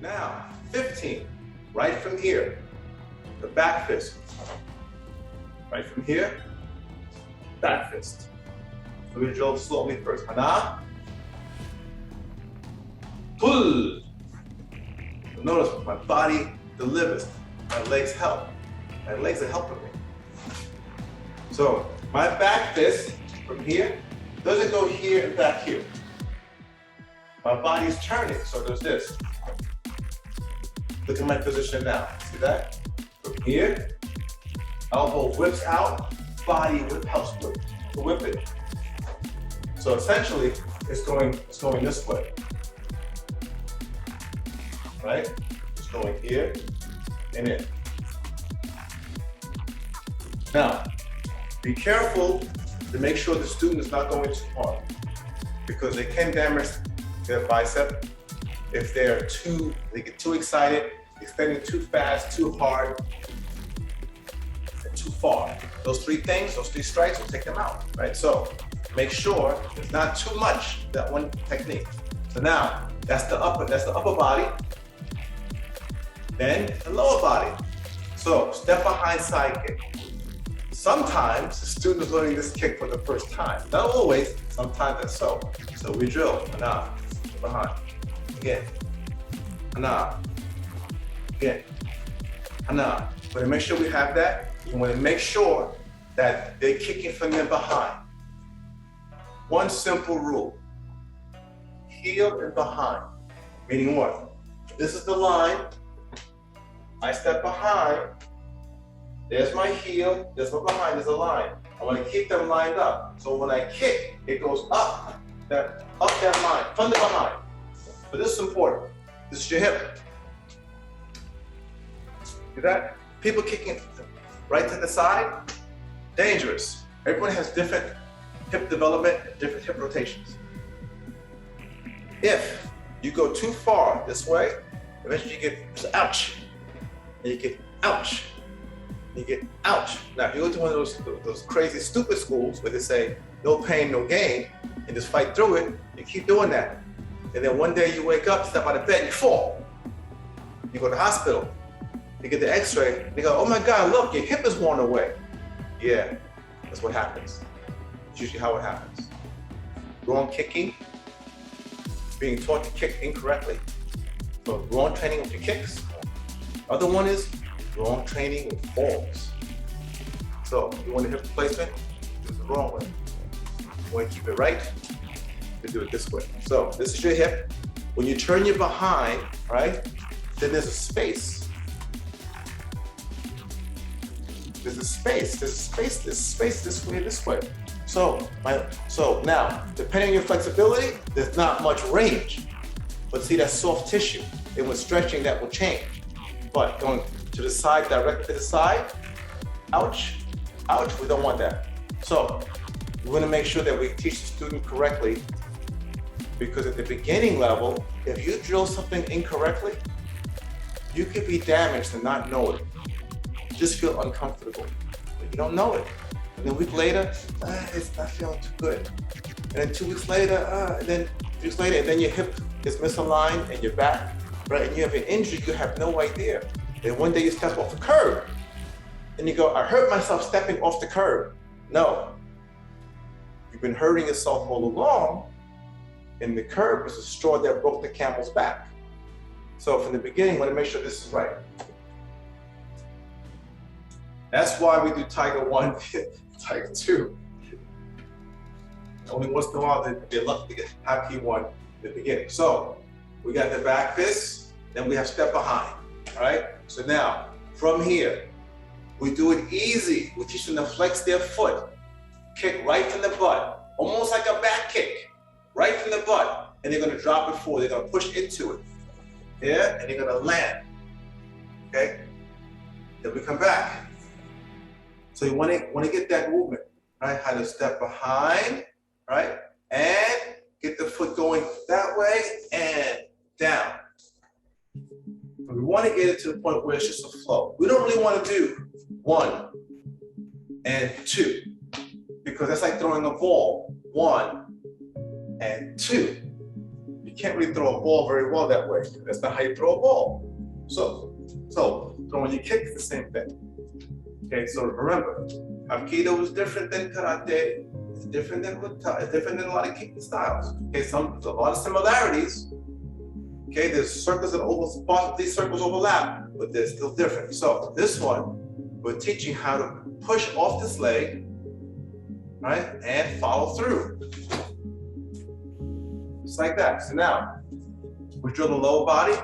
Now, 15, right from here, the back fist. Right from here, back fist. So we drill slowly first. Hana. Pull. Notice my body delivers. My legs help. My legs are helping me. So my back fist from here doesn't go here and back here. My body's turning, so there's this. Look at my position now. See that? From here, elbow whips out, body helps whip it. So essentially, it's going this way. Right? It's going here and in. Now, be careful to make sure the student is not going too hard, because they can damage their bicep if they get too excited, extending too fast, too hard, and too far. Those three things, those three strikes will take them out, right? So make sure it's not too much, that one technique. So now, that's the upper body, then the lower body. So step behind side kick. Sometimes the student is learning this kick for the first time. Not always, sometimes that's so. So we drill, hana, behind, again, hana, again, hana. We want to make sure we have that. You want to make sure that they're kicking from their behind. One simple rule, heel and behind, meaning what? This is the line, I step behind, there's my heel, there's my behind, there's a line. I want to keep them lined up. So when I kick, it goes up that line, from the behind. But this is important. This is your hip. See that? People kicking right to the side, dangerous. Everyone has different hip development, different hip rotations. If you go too far this way, eventually you get ouch, and you get ouch, and you get ouch. Now, if you go to one of those crazy, stupid schools where they say no pain, no gain, and just fight through it, you keep doing that. And then one day you wake up, step out of bed, and you fall. You go to the hospital, you get the x-ray, they go, oh my God, look, your hip is worn away. Yeah, that's what happens. It's usually how it happens. Wrong kicking, being taught to kick incorrectly. So wrong training with your kicks. Other one is wrong training with falls. So you want a hip replacement, do it the wrong way. You want to keep it right, you do it this way. So this is your hip. When you turn your behind, right, then there's a space. There's a space this way. So now, depending on your flexibility, there's not much range. But see, that's soft tissue. And with stretching, that will change. But going to the side, directly to the side, ouch, ouch, we don't want that. So we want to make sure that we teach the student correctly, because at the beginning level, if you drill something incorrectly, you could be damaged and not know it. Just feel uncomfortable, but you don't know it. And then a week later, it's not feeling too good. And then 2 weeks later, and then 3 weeks later, and then your hip is misaligned and your back, right? And you have an injury, you have no idea. Then one day you step off the curb and you go, I hurt myself stepping off the curb. No, you've been hurting yourself all along, and the curb was the straw that broke the camel's back. So from the beginning, we want to make sure this is right. That's why we do Tiger 1, Tiger 2. Only once in a while they're lucky to get Happy 1 in the beginning. So we got the back fist, then we have step behind, all right? So now, from here, we do it easy. We teach them to flex their foot, kick right from the butt, almost like a back kick, right from the butt, and they're gonna drop it forward. They're gonna push into it, yeah, and they're gonna land, okay? Then we come back. So you wanna get that movement, right? How to step behind, right? And get the foot going that way and down. But we want to get it to the point where it's just a flow. We don't really want to do 1 and 2, because that's like throwing a ball, 1 and 2. You you can't really throw a ball very well that way. That's not how you throw a ball. So throwing your kick is the same thing. Okay, so remember, Hapkido is different than karate. It's different than a lot of kicking styles. Okay, a lot of similarities. Okay, there's circles that these circles overlap, but they're still different. So this one, we're teaching how to push off this leg, right, and follow through. Just like that. So now, we drill the lower body,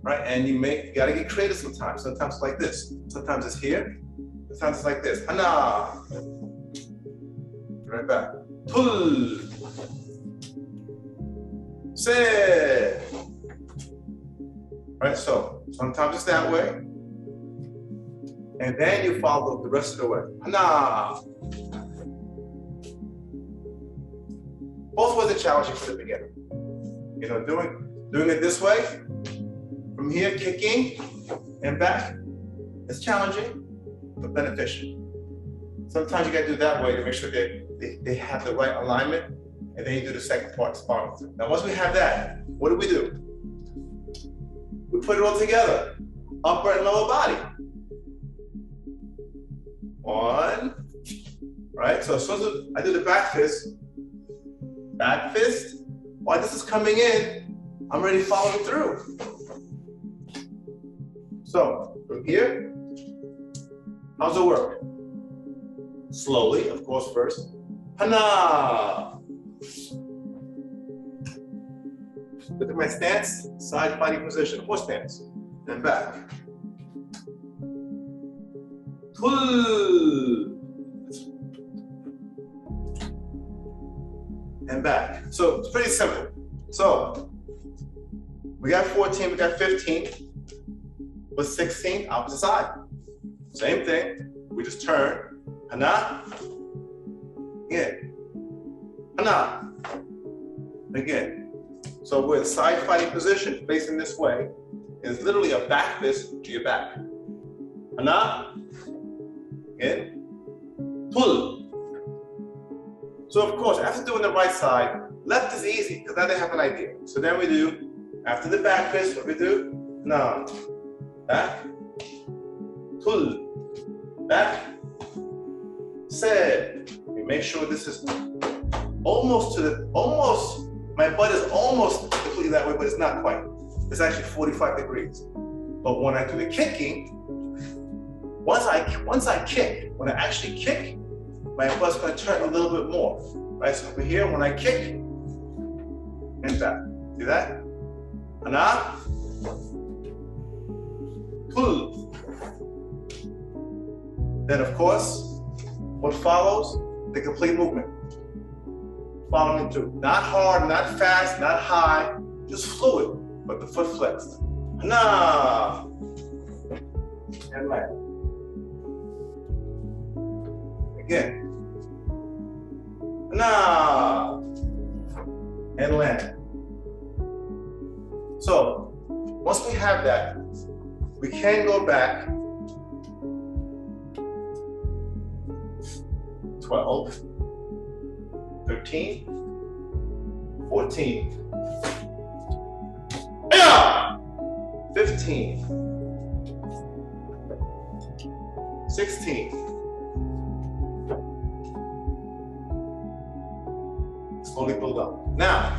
right, and you gotta get creative sometimes. Sometimes it's like this. Sometimes it's here. Sometimes it's like this. Hana. Right back. Pull. Se. Right, so sometimes it's that way. And then you follow the rest of the way. Hana. Both ways are challenging for the beginner. You know, doing it this way, from here, kicking and back, it's challenging, but beneficial. Sometimes you gotta do it that way to make sure they have the right alignment, and then you do the second part, sparring. Now, once we have that, what do? We put it all together, upper and lower body. One, right? So as soon as I do the back fist, while this is coming in, I'm already following through. So from here, how's it work? Slowly, of course, first. Hana. Look at my stance, side fighting position, horse stance, and back. Pull. And back. So it's pretty simple. So we got 14, we got 15, with 16, opposite side. Same thing, we just turn, hana, again, hana, again. So we're in side fighting position, facing this way. It's literally a back fist to your back. Hana, again, pull. So of course, after doing the right side, left is easy, because now they have an idea. So then we do, after the back fist, what we do? Na, back, pull, back, se. We make sure this is almost, my butt is almost completely that way, but it's not quite. It's actually 45 degrees. But when I do the kicking, once I kick, when I actually kick, my butt's gonna turn a little bit more. Right, so over here, when I kick, and back. See that? Hana, pull. Then of course, what follows? The complete movement. Following through. Not hard, not fast, not high, just fluid, but the foot flexed. Hana, and land. Again. Hana, and land. So, once we have that, we can go back 12, 13, 14, 15, 16, slowly build up. Now,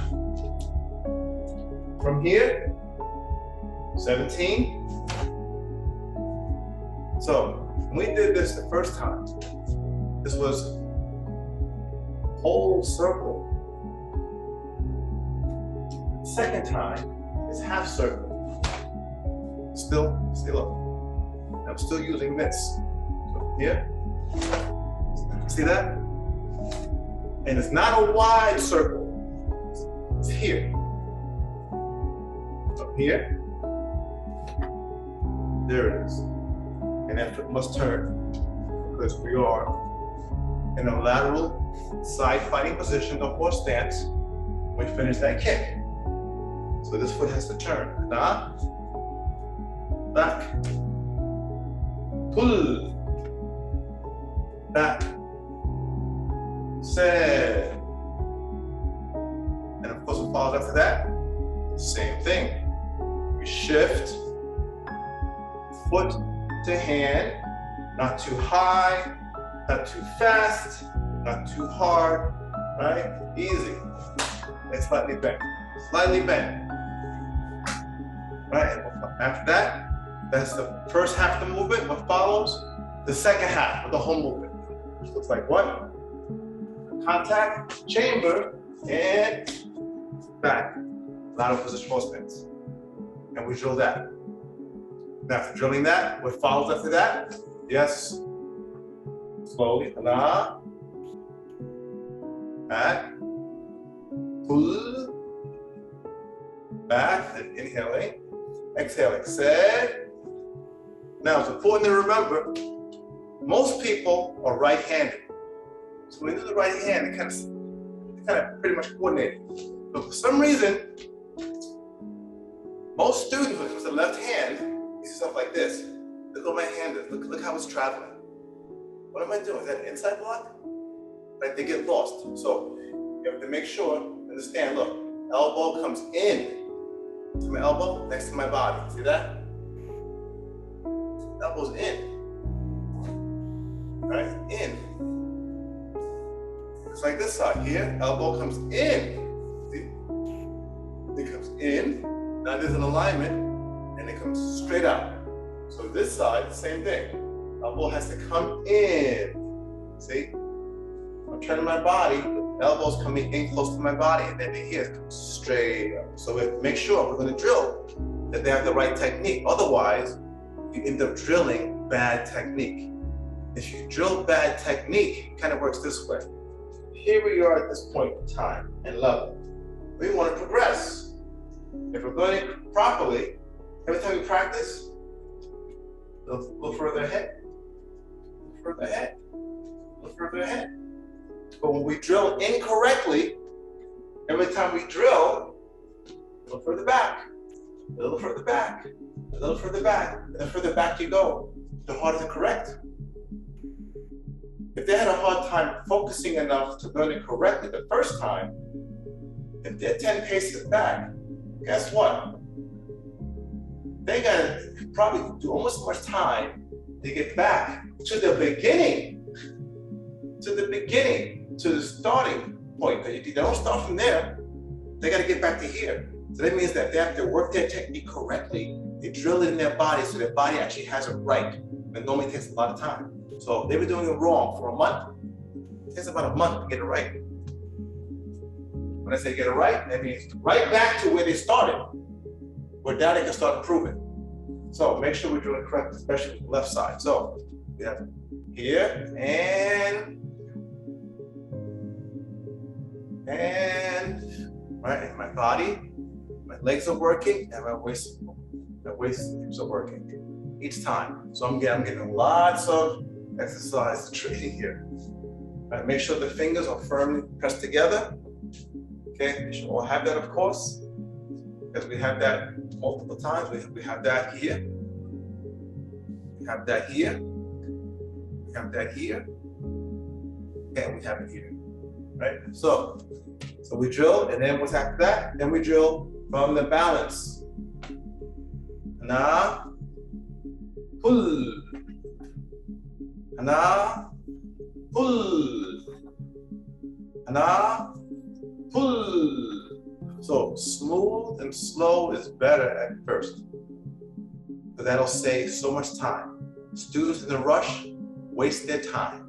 from here, 17. So when we did this the first time, this was whole circle. Second time is half circle. Still up. I'm still using this. So here, see that? And it's not a wide circle. It's here. Up here. There it is. And that foot must turn because we are in a lateral side fighting position, the horse stance, when we finish that kick. So this foot has to turn. Now, back, pull, back, set. And of course, what follows after that? thing. We shift, foot to hand, not too high, not too fast, not too hard, right? Easy. And slightly bent. Slightly bent. Right? After that, that's the first half of the movement. What follows? The second half of the whole movement. Which looks like what? Contact, chamber, and back. Lateral position force stance. And we drill that. Now, after drilling that, what follows after that? Yes. Slowly. Na. Back. Pull. Back. And inhaling. Exhaling. Set. Now, it's important to remember, most people are right-handed. So when you do the right hand, it kind of pretty much coordinated. But for some reason, most students, when it comes to left hand, you see stuff like this. Look where my hand is. Look how it's traveling. What am I doing? Is that an inside block? Right? They get lost. So you have to make sure, understand, look, elbow comes in to my elbow next to my body. See that? Elbow's in. Right? In. It's like this side here. Elbow comes in. See? It comes in. Now there's an alignment, and it comes straight out. So this side, the same thing. Elbow has to come in. See? I'm turning my body, elbows coming in close to my body, and then here it comes straight up. So we have to make sure we're going to drill that they have the right technique. Otherwise, you end up drilling bad technique. If you drill bad technique, it kind of works this way. Here we are at this point in time and level. We want to progress. If we're going properly, every time we practice, a little further ahead, a little further ahead, a little further ahead. But when we drill incorrectly, every time we drill, a little further back, a little further back, a little further back, and the further back you go, the harder to correct. If they had a hard time focusing enough to learn it correctly the first time, if they're 10 paces back, guess what? They gotta probably do almost as much time to get back to the beginning, to the starting point. If they don't start from there, they gotta get back to here. So that means that they have to work their technique correctly. They drill it in their body so their body actually has it right. It normally takes a lot of time. So they've been doing it wrong for a month. It takes about a month to get it right. When I say get it right, that means right back to where they started. Where now they can start improving. So make sure we're doing it correctly, especially with the left side. So we have here and right in my body, my legs are working, and my waist hips are working each time. So I'm getting lots of exercise training here. Right, make sure the fingers are firmly pressed together. Okay, you should all have that, of course, because we have that multiple times. We have that here. We have that here. We have that here. And we have it here. Right? So we drill, and then what's after that? Then we drill from the balance. Na, pull. Na, pull. Na, pull. So smooth and slow is better at first, but that'll save so much time. Students in a rush waste their time.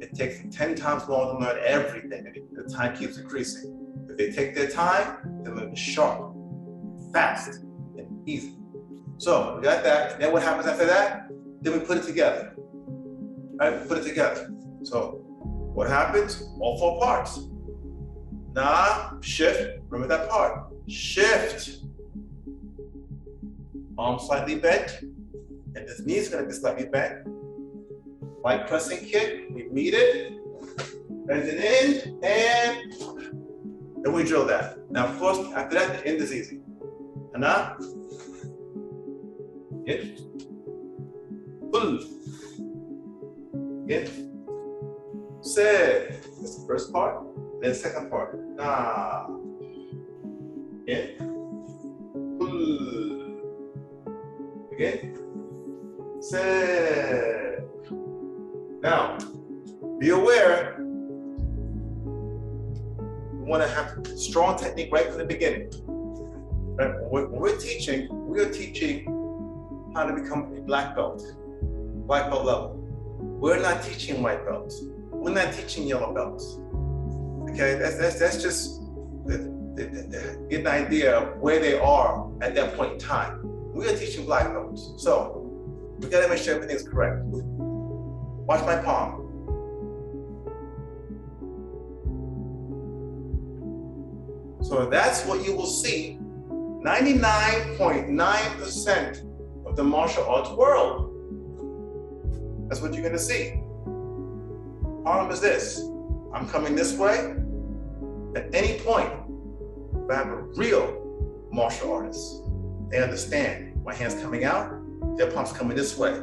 It takes them 10 times longer to learn everything, and the time keeps increasing. If they take their time, they'll learn sharp, fast, and easy. So we got that. Then what happens after that? Then we put it together. Right? We put it together. So what happens? All 4 parts. Na, shift. Remember that part. Shift. Arm slightly bent, and this knee is going to be slightly bent. Light pressing kick, we meet it, bend it in, and then we drill that. Now, of course, after that, the end is easy. Na, in, pull, in, set. That's the first part. Then second part. Na, in, Again. Set. Now, be aware, we want to have strong technique right from the beginning. Right? When we're teaching, we are teaching how to become a black belt level. We're not teaching white belts. We're not teaching yellow belts. Okay, that's just get an idea of where they are at that point in time. We are teaching black belts, so we gotta make sure everything's correct. Watch my palm. So that's what you will see. 99.9% of the martial arts world. That's what you're gonna see. Problem is this: I'm coming this way. At any point, if I have a real martial artist, they understand my hand's coming out, their palm's coming this way.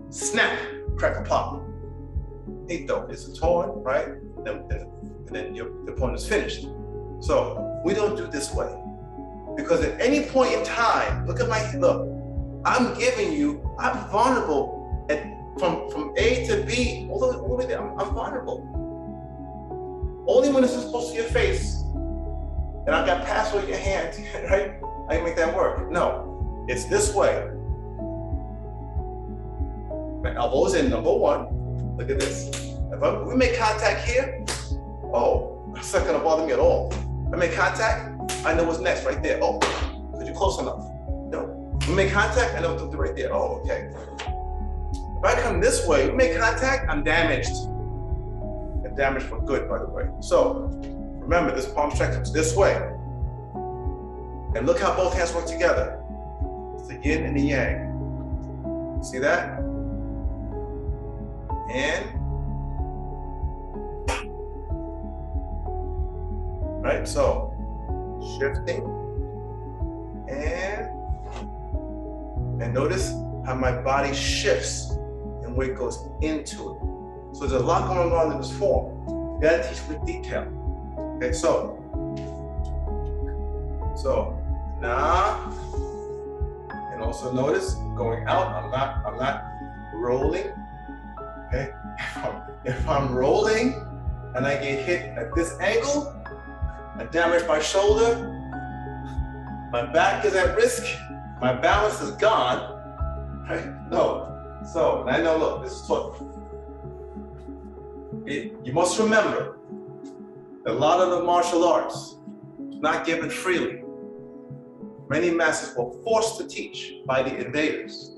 Snap, crack a pop. Ito is a torn, right? And then your opponent is finished. So we don't do this way. Because at any point in time, look, I'm giving you, I'm vulnerable from A to B, all the way there, I'm vulnerable. Only when it's close to your face, and I've got pass over your hand, right? I can make that work. No, it's this way. My elbow's in, number one. Look at this. If we make contact here, it's not gonna bother me at all. I make contact, I know what's next right there. Oh, because you're close enough. No, we make contact, I know what to do right there. Oh, okay. If I come this way, we make contact, I'm damaged. And damaged for good, by the way. So remember, this palm strike comes this way. And look how both hands work together. It's the yin and the yang. See that? And right, so shifting and notice how my body shifts and where it goes into it. So there's a lot going on in this form. You gotta teach with detail. Okay, so now, and also notice going out, I'm not rolling. Okay, if I'm rolling and I get hit at this angle, I damage my shoulder, my back is at risk, my balance is gone, right? No. So, I know, look, this is what, you must remember, a lot of the martial arts is not given freely. Many masters were forced to teach by the invaders.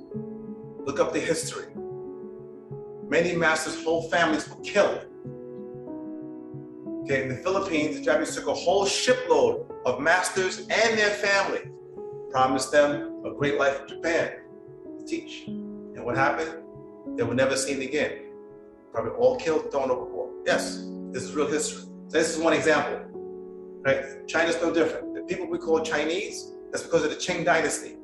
Look up the history. Many masters' whole families were killed. Okay, in the Philippines, the Japanese took a whole shipload of masters and their family, promised them a great life in Japan to teach. And what happened? They were never seen again. Probably all killed, thrown overboard. Yes, this is real history. So this is one example. Right? China's no different. The people we call Chinese, that's because of the Qing dynasty.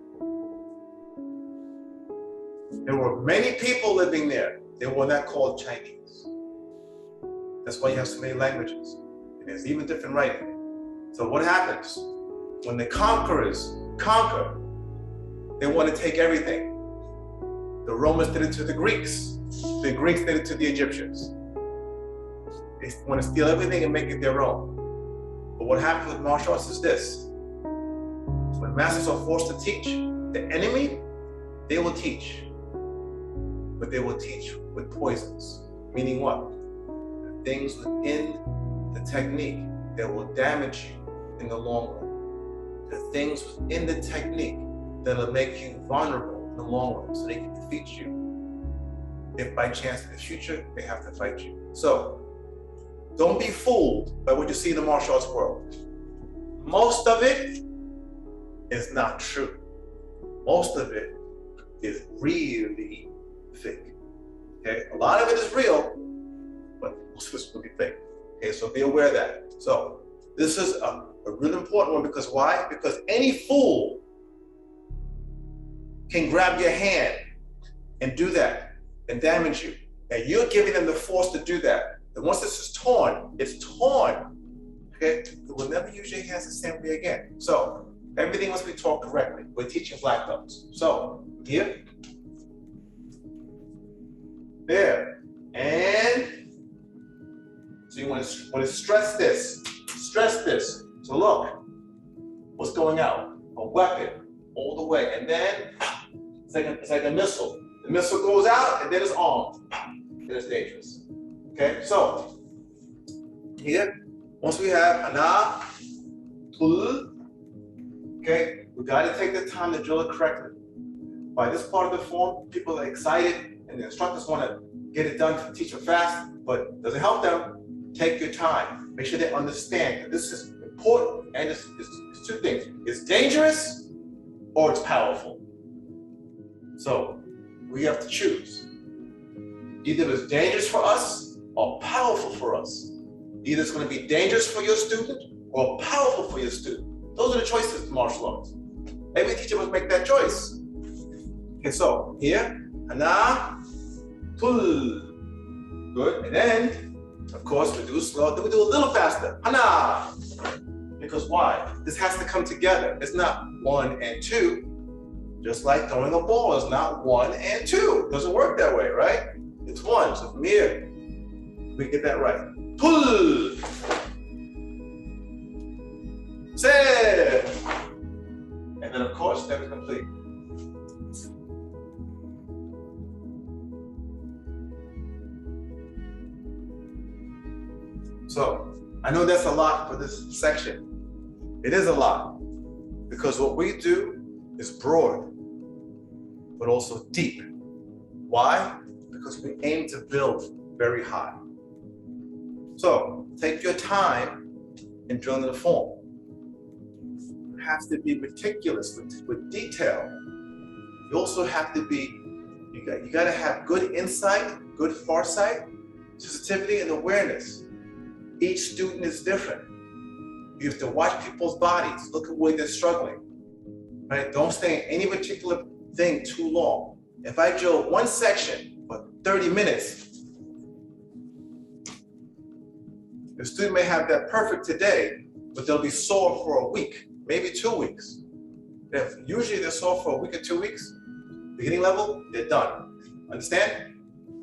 There were many people living there. They were not called Chinese. That's why you have so many languages. And there's even different writing. So what happens? When the conquerors conquer, they want to take everything. The Romans did it to the Greeks. The Greeks did it to the Egyptians. They want to steal everything and make it their own. But what happens with martial arts is this. When masters are forced to teach the enemy, they will teach. But they will teach with poisons. Meaning what? The things within the technique that will damage you in the long run. The things within the technique that will make you vulnerable in the long run so they can defeat you. If by chance in the future, they have to fight you. So, don't be fooled by what you see in the martial arts world. Most of it is not true. Most of it is really fake. Okay, a lot of it is real, but most of it's really fake. Okay, so be aware of that. So this is a really important one because why? Because any fool can grab your hand and do that and damage you. And you're giving them the force to do that. And once this is torn, it's torn. Okay, you will never use your hands the same way again. So Everything must be taught correctly. We're teaching black belts. So, here, there, and so you want to stress this. Stress this. So look, what's going out? A weapon all the way, and then it's like a missile. The missile goes out, and then it's armed. Then it's dangerous. Okay, so here, once we have ana, tul, okay, we got to take the time to drill it correctly. By this part of the form, people are excited, and the instructors want to get it done to teach them fast, but doesn't help them. Take your time. Make sure they understand that this is important, and it's two things. It's dangerous or it's powerful. So we have to choose. Either it's dangerous for us or powerful for us. Either it's going to be dangerous for your student or powerful for your student. Those are the choices in martial arts. Every teacher must make that choice. Okay, so here, ana, tul. Good, and then, of course, we do slow, then we do a little faster. Ana. Because why? This has to come together. It's not 1 and 2. Just like throwing a ball is not 1 and 2. It doesn't work that way, right? It's 1. So from here, we get that right. Pull. Set. And then, of course, that is complete. So, I know that's a lot for this section. It is a lot, because what we do is broad, but also deep. Why? Because we aim to build very high. So, take your time in drilling the form. You have to be meticulous with detail. You also have to be, you got to have good insight, good foresight, sensitivity, and awareness. Each student is different. You have to watch people's bodies, look at where they're struggling, right? Don't stay in any particular thing too long. If I drill one section for 30 minutes, the student may have that perfect today, but they'll be sore for a week, maybe 2 weeks. Usually they're sore for a week or 2 weeks. Beginning level, they're done. Understand?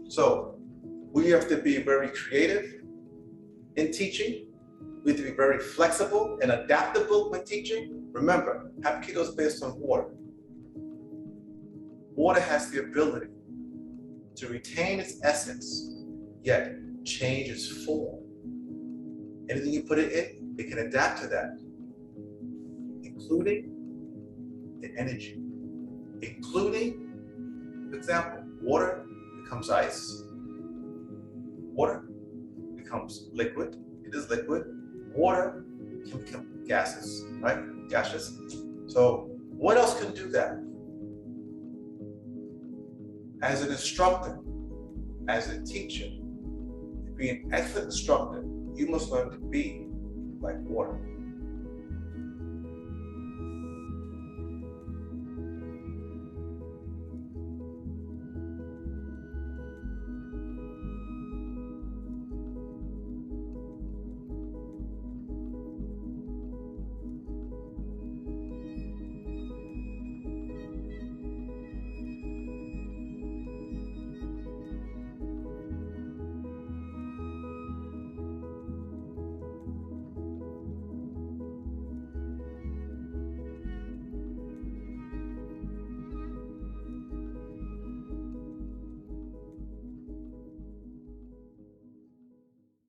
So we have to be very creative in teaching. We have to be very flexible and adaptable when teaching. Remember, Hapkido is based on water. Water has the ability to retain its essence, yet change its form. Anything you put it in, it can adapt to that, including the energy. Including, for example, water becomes ice. Water becomes liquid. It is liquid. Water can become gases, right? Gaseous. So what else can do that? As an instructor, as a teacher, to be an excellent instructor, you must learn to be like water.